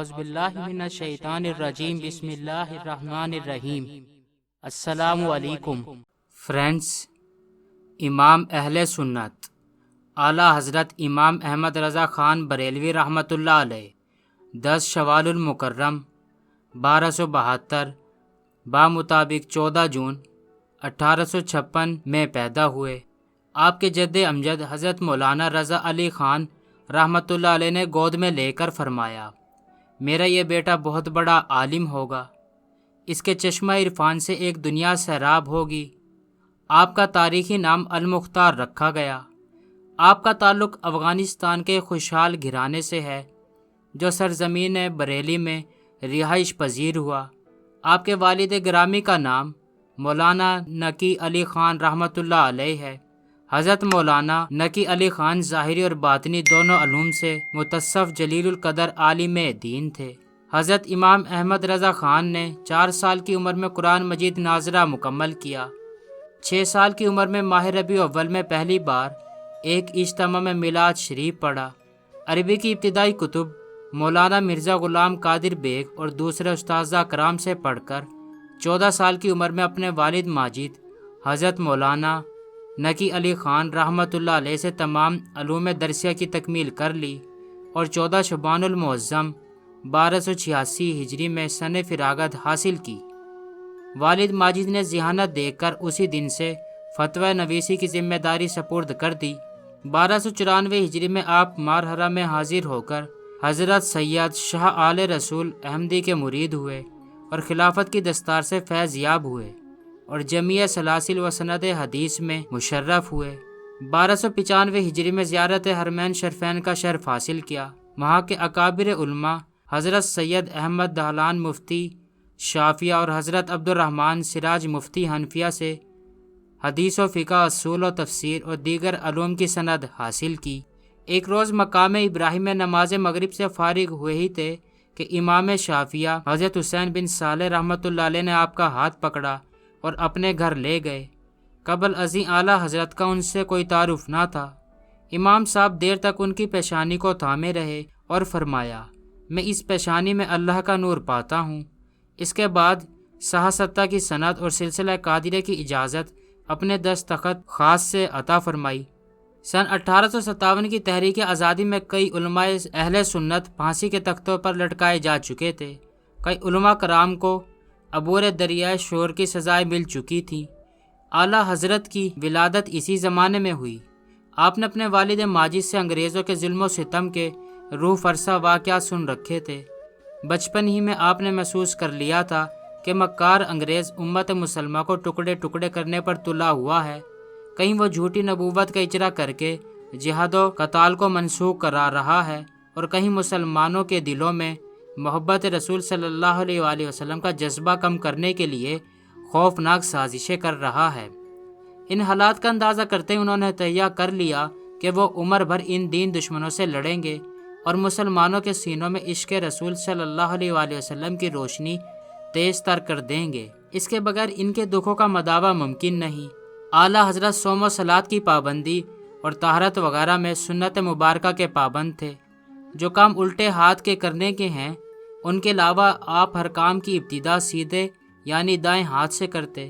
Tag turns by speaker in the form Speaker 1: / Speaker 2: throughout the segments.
Speaker 1: اعوذ باللہ من الشیطان الرجیم بسم اللہ الرحمن الرحیم۔ السلام علیکم فرینڈز، امام اہل سنت اعلیٰ حضرت امام احمد رضا خان بریلوی رحمۃ اللہ علیہ 10 شوال المکرم 1272 بامطابق 14 جون 1856 میں پیدا ہوئے۔ آپ کے جد امجد حضرت مولانا رضا علی خان رحمۃ اللہ علیہ نے گود میں لے کر فرمایا، میرا یہ بیٹا بہت بڑا عالم ہوگا، اس کے چشمہ عرفان سے ایک دنیا سیراب ہوگی۔ آپ کا تاریخی نام المختار رکھا گیا۔ آپ کا تعلق افغانستان کے خوشحال گھرانے سے ہے جو سرزمین بریلی میں رہائش پذیر ہوا۔ آپ کے والد گرامی کا نام مولانا نقی علی خان رحمۃ اللہ علیہ ہے۔ حضرت مولانا نقی علی خان ظاہری اور باطنی دونوں علوم سے متصف جلیل القدر عالم دین تھے۔ حضرت امام احمد رضا خان نے 4 سال کی عمر میں قرآن مجید ناظرہ مکمل کیا۔ 6 سال کی عمر میں ماہ ربیع اول میں پہلی بار ایک اجتماع میں میلاد شریف پڑھا۔ عربی کی ابتدائی کتب مولانا مرزا غلام قادر بیگ اور دوسرے اساتذہ کرام سے پڑھ کر 14 سال کی عمر میں اپنے والد ماجد حضرت مولانا نقی علی خان رحمۃ اللہ علیہ سے تمام علوم درسیہ کی تکمیل کر لی اور 14 شعبان المعظم 1286 ہجری میں سن فراغت حاصل کی۔ والد ماجد نے ذہانت دیکھ کر اسی دن سے فتوی نویسی کی ذمہ داری سپرد کر دی۔ 1294 ہجری میں آپ مارہرہ میں حاضر ہو کر حضرت سید شاہ آل رسول احمدی کے مرید ہوئے اور خلافت کی دستار سے فیض یاب ہوئے اور جمیع سلاسل و سند حدیث میں مشرف ہوئے۔ 1295 ہجری میں زیارت حرمین شریفین کا شرف حاصل کیا۔ وہاں کے اکابر علماء حضرت سید احمد دہلان مفتی شافعیہ اور حضرت عبد الرحمن سراج مفتی حنفیہ سے حدیث و فقہ، اصول و تفسیر اور دیگر علوم کی سند حاصل کی۔ ایک روز مقام ابراہیم میں نماز مغرب سے فارغ ہوئے ہی تھے کہ امام شافعیہ حضرت حسین بن صالح رحمۃ اللہ علیہ نے آپ کا ہاتھ پکڑا اور اپنے گھر لے گئے۔ قبل ازیں اعلیٰ حضرت کا ان سے کوئی تعارف نہ تھا۔ امام صاحب دیر تک ان کی پیشانی کو تھامے رہے اور فرمایا، میں اس پیشانی میں اللہ کا نور پاتا ہوں۔ اس کے بعد صحاستہ کی سند اور سلسلہ قادریہ کی اجازت اپنے دستخط خاص سے عطا فرمائی۔ سن 1857 کی تحریک آزادی میں کئی علماء اہل سنت پھانسی کے تختوں پر لٹکائے جا چکے تھے۔ کئی علماء کرام کو عبور دریائے شور کی سزائیں مل چکی تھیں۔ اعلیٰ حضرت کی ولادت اسی زمانے میں ہوئی۔ آپ نے اپنے والد ماجد سے انگریزوں کے ظلم و ستم کے روح فرسا واقعات سن رکھے تھے۔ بچپن ہی میں آپ نے محسوس کر لیا تھا کہ مکار انگریز امت مسلمہ کو ٹکڑے ٹکڑے کرنے پر تلا ہوا ہے۔ کہیں وہ جھوٹی نبوت کا اجرا کر کے جہاد و قتال کو منسوخ کرا رہا ہے اور کہیں مسلمانوں کے دلوں میں محبت رسول صلی اللہ علیہ وآلہ وسلم کا جذبہ کم کرنے کے لیے خوفناک سازشیں کر رہا ہے۔ ان حالات کا اندازہ کرتے انہوں نے تہیہ کر لیا کہ وہ عمر بھر ان دین دشمنوں سے لڑیں گے اور مسلمانوں کے سینوں میں عشق رسول صلی اللہ علیہ وآلہ وسلم کی روشنی تیز تر کر دیں گے۔ اس کے بغیر ان کے دکھوں کا مداوع ممکن نہیں۔ اعلیٰ حضرت صوم و صلات کی پابندی اور طہارت وغیرہ میں سنت مبارکہ کے پابند تھے۔ جو کام الٹے ہاتھ کے کرنے کے ہیں ان کے علاوہ آپ ہر کام کی ابتدا سیدھے یعنی دائیں ہاتھ سے کرتے۔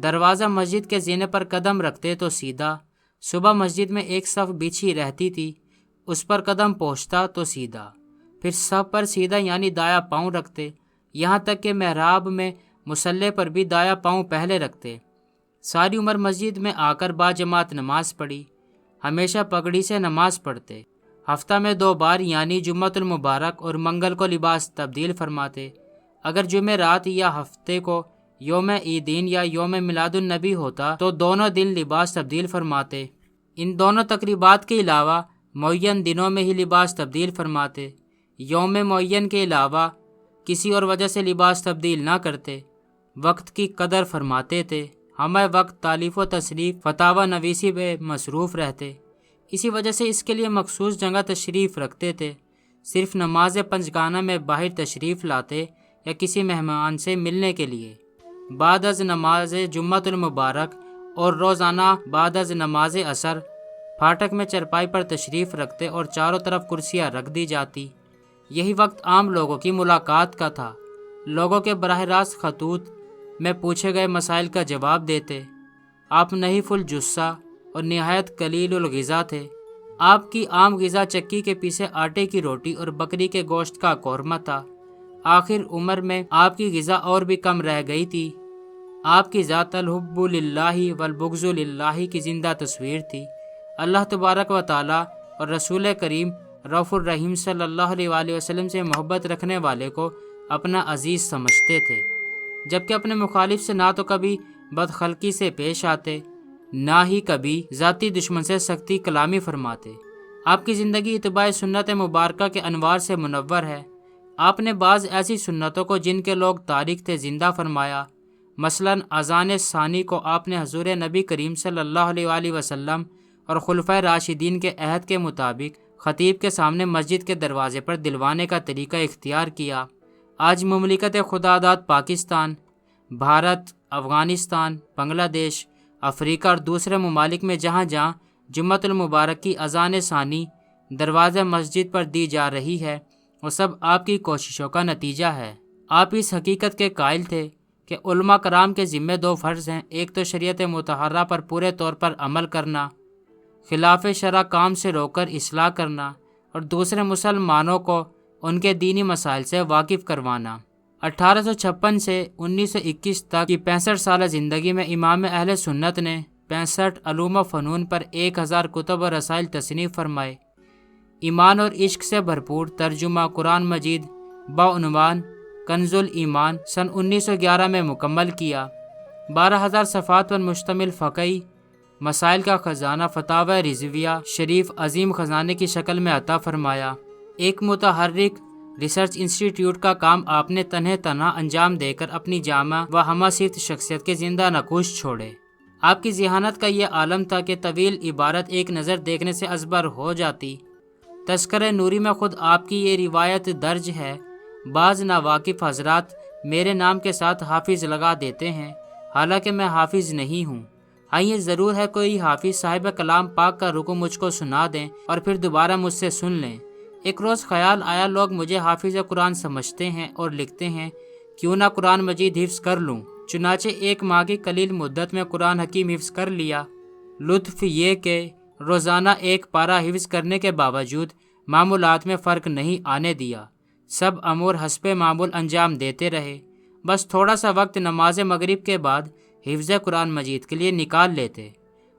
Speaker 1: دروازہ مسجد کے زینے پر قدم رکھتے تو سیدھا، صبح مسجد میں ایک صف بچھی رہتی تھی اس پر قدم پہنچتا تو سیدھا، پھر صف پر سیدھا یعنی دایاں پاؤں رکھتے، یہاں تک کہ محراب میں مصلی پر بھی دایاں پاؤں پہلے رکھتے۔ ساری عمر مسجد میں آ کر باجماعت نماز پڑھی، ہمیشہ پگڑی سے نماز پڑھتے، ہفتہ میں 2 بار یعنی جمعۃ المبارک اور منگل کو لباس تبدیل فرماتے۔ اگر جمعرات یا ہفتے کو یوم عیدین یا یوم میلاد النبی ہوتا تو دونوں دن لباس تبدیل فرماتے۔ ان دونوں تقریبات کے علاوہ معین دنوں میں ہی لباس تبدیل فرماتے۔ یوم معین کے علاوہ کسی اور وجہ سے لباس تبدیل نہ کرتے۔ وقت کی قدر فرماتے تھے۔ ہمیں وقت تالیف و تصریف فتاوی نویسی میں مصروف رہتے، اسی وجہ سے اس کے لیے مخصوص جگہ تشریف رکھتے تھے۔ صرف نماز پنجگانہ میں باہر تشریف لاتے یا کسی مہمان سے ملنے کے لیے۔ بعد از نماز جمعۃ المبارک اور روزانہ بعد از نماز عصر پھاٹک میں چرپائی پر تشریف رکھتے اور چاروں طرف کرسیاں رکھ دی جاتی۔ یہی وقت عام لوگوں کی ملاقات کا تھا۔ لوگوں کے براہ راست خطوط میں پوچھے گئے مسائل کا جواب دیتے۔ آپ نحیف الجثہ اور نہایت قلیل الغذا تھے۔ آپ کی عام غذا چکی کے پیسے آٹے کی روٹی اور بکری کے گوشت کا قورمہ تھا۔ آخر عمر میں آپ کی غذا اور بھی کم رہ گئی تھی۔ آپ کی ذات الحب للہ والبغض للہ کی زندہ تصویر تھی۔ اللہ تبارک و تعالی اور رسول کریم رؤوف الرحیم صلی اللہ علیہ وآلہ وسلم سے محبت رکھنے والے کو اپنا عزیز سمجھتے تھے، جبکہ اپنے مخالف سے نہ تو کبھی بدخلقی سے پیش آتے، نہ ہی کبھی ذاتی دشمن سے سختی کلامی فرماتے۔ آپ کی زندگی اتباع سنت مبارکہ کے انوار سے منور ہے۔ آپ نے بعض ایسی سنتوں کو جن کے لوگ تاریک تھے زندہ فرمایا۔ مثلاً اذان ثانی کو آپ نے حضور نبی کریم صلی اللہ علیہ وآلہ وسلم اور خلفائے راشدین کے عہد کے مطابق خطیب کے سامنے مسجد کے دروازے پر دلوانے کا طریقہ اختیار کیا۔ آج مملکت خدا داد پاکستان، بھارت، افغانستان، بنگلہ دیش، افریقہ اور دوسرے ممالک میں جہاں جہاں جمعۃ المبارک کی اذان ثانی دروازہ مسجد پر دی جا رہی ہے، وہ سب آپ کی کوششوں کا نتیجہ ہے۔ آپ اس حقیقت کے قائل تھے کہ علماء کرام کے ذمہ دو فرض ہیں، ایک تو شریعت مطہرہ پر پورے طور پر عمل کرنا، خلاف شرع کام سے روک کر اصلاح کرنا، اور دوسرے مسلمانوں کو ان کے دینی مسائل سے واقف کروانا۔ 1856 سے 1921 تک کی 65 سالہ زندگی میں امام اہل سنت نے 65 علوم و فنون پر 1000 کتب و رسائل تصنیف فرمائے۔ ایمان اور عشق سے بھرپور ترجمہ قرآن مجید بعنوان کنز الایمان سن 1911 میں مکمل کیا۔ 12,000 صفحات پر مشتمل فقہی مسائل کا خزانہ فتاوی رضویہ شریف عظیم خزانے کی شکل میں عطا فرمایا۔ ایک متحرک ریسرچ انسٹیٹیوٹ کا کام آپ نے تنہ تنہا انجام دے کر اپنی جامع و ہمہ صفت شخصیت کے زندہ نقوش چھوڑے۔ آپ کی ذہانت کا یہ عالم تھا کہ طویل عبارت ایک نظر دیکھنے سے ازبر ہو جاتی۔ تذکرہ نوری میں خود آپ کی یہ روایت درج ہے، بعض ناواقف حضرات میرے نام کے ساتھ حافظ لگا دیتے ہیں، حالانکہ میں حافظ نہیں ہوں۔ ہاں یہ ضرور ہے کوئی حافظ صاحب کلام پاک کا رکو مجھ کو سنا دیں اور پھر دوبارہ مجھ سے سن لیں۔ ایک روز خیال آیا لوگ مجھے حافظ قرآن سمجھتے ہیں اور لکھتے ہیں، کیوں نہ قرآن مجید حفظ کر لوں۔ چنانچہ 1 ماہ کی قلیل مدت میں قرآن حکیم حفظ کر لیا۔ لطف یہ کہ روزانہ 1 پارہ حفظ کرنے کے باوجود معمولات میں فرق نہیں آنے دیا، سب امور حسب معمول انجام دیتے رہے۔ بس تھوڑا سا وقت نماز مغرب کے بعد حفظ قرآن مجید کے لیے نکال لیتے۔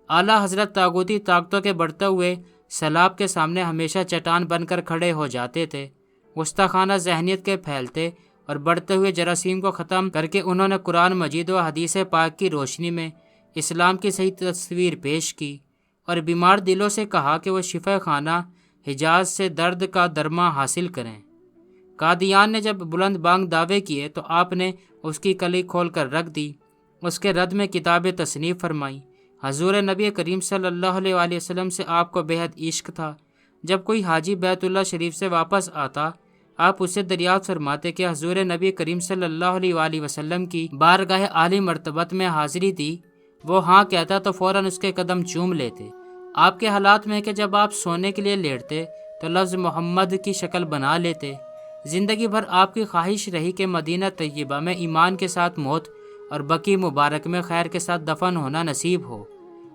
Speaker 1: اعلیٰ حضرت طاغوتی طاقتوں کے بڑھتے ہوئے سیلاب کے سامنے ہمیشہ چٹان بن کر کھڑے ہو جاتے تھے۔ گستاخانہ ذہنیت کے پھیلتے اور بڑھتے ہوئے جراثیم کو ختم کر کے انہوں نے قرآن مجید و حدیث پاک کی روشنی میں اسلام کی صحیح تصویر پیش کی اور بیمار دلوں سے کہا کہ وہ شفا خانہ حجاز سے درد کا درماں حاصل کریں۔ قادیان نے جب بلند بانگ دعوے کیے تو آپ نے اس کی کلی کھول کر رکھ دی، اس کے رد میں کتابیں تصنیف فرمائی۔ حضور نبی کریم صلی اللہ علیہ وآلہ وسلم سے آپ کو بے حد عشق تھا۔ جب کوئی حاجی بیت اللہ شریف سے واپس آتا، آپ اسے دریافت فرماتے کہ حضور نبی کریم صلی اللہ علیہ وآلہ وسلم کی بارگاہ عالی مرتبت میں حاضری تھی۔ وہ ہاں کہتا تو فوراً اس کے قدم چوم لیتے۔ آپ کے حالات میں کہ جب آپ سونے کے لیے لیٹتے تو لفظ محمد کی شکل بنا لیتے۔ زندگی بھر آپ کی خواہش رہی کہ مدینہ طیبہ میں ایمان کے ساتھ موت اور بقیع مبارک میں خیر کے ساتھ دفن ہونا نصیب ہو۔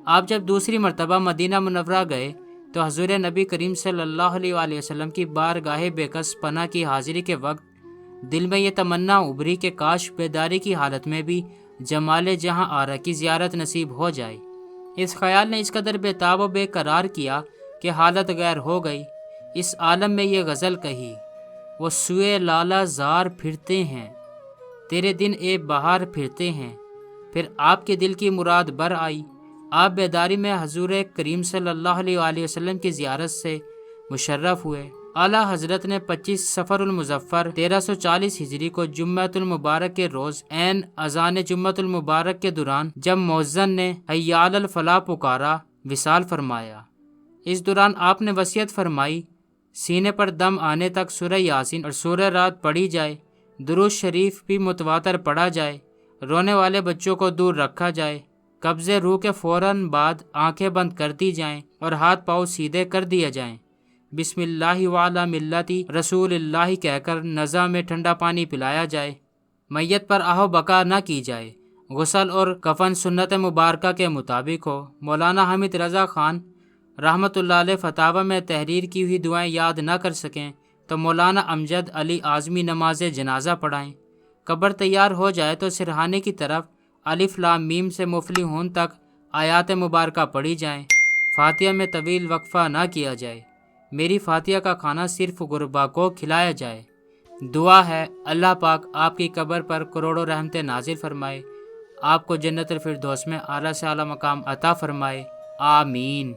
Speaker 1: آپ جب دوسری مرتبہ مدینہ منورہ گئے تو حضور نبی کریم صلی اللہ علیہ وآلہ وسلم کی بارگاہ بے کس پناہ کی حاضری کے وقت دل میں یہ تمنا ابھری کہ کاش بیداری کی حالت میں بھی جمال جہاں آرا کی زیارت نصیب ہو جائے۔ اس خیال نے اس قدر بے تاب و بے قرار کیا کہ حالت غیر ہو گئی۔ اس عالم میں یہ غزل کہی، وہ سوئے لالا زار پھرتے ہیں، تیرے دن اے بہار پھرتے ہیں۔ پھر آپ کے دل کی مراد بر آئی۔ آپ بیداری میں حضور کریم صلی اللہ علیہ وآلہ وسلم کی زیارت سے مشرف ہوئے۔ اعلیٰ حضرت نے 25 صفر المظفر 1340 ہجری کو جمعۃ المبارک کے روز عین اذان جمعۃ المبارک کے دوران جب مؤذن نے حی علی الفلاح پکارا وصال فرمایا۔ اس دوران آپ نے وصیت فرمائی سینے پر دم آنے تک سورہ یاسین اور سورہ رعد پڑھی جائے، درود شریف بھی متواتر پڑھا جائے، رونے والے بچوں کو دور رکھا جائے، قبضے روح کے فوراً بعد آنکھیں بند کر دی جائیں اور ہاتھ پاؤں سیدھے کر دیے جائیں، بسم اللہ وعلی ملتی رسول اللہ کہہ کر نزا میں ٹھنڈا پانی پلایا جائے۔ میت پر آہو بکا نہ کی جائے۔ غسل اور کفن سنت مبارکہ کے مطابق ہو۔ مولانا حامد رضا خان رحمۃ اللہ علیہ فتاوی میں تحریر کی ہوئی دعائیں یاد نہ کر سکیں تو مولانا امجد علی اعظمی نماز جنازہ پڑھائیں۔ قبر تیار ہو جائے تو سرہانے کی طرف الف لام میم سے مفلحون تک آیات مبارکہ پڑھی جائیں۔ فاتحہ میں طویل وقفہ نہ کیا جائے۔ میری فاتحہ کا کھانا صرف غربا کو کھلایا جائے۔ دعا ہے اللہ پاک آپ کی قبر پر کروڑوں رحمتیں نازل فرمائے، آپ کو جنت الفردوس میں اعلیٰ سے اعلیٰ مقام عطا فرمائے، آمین۔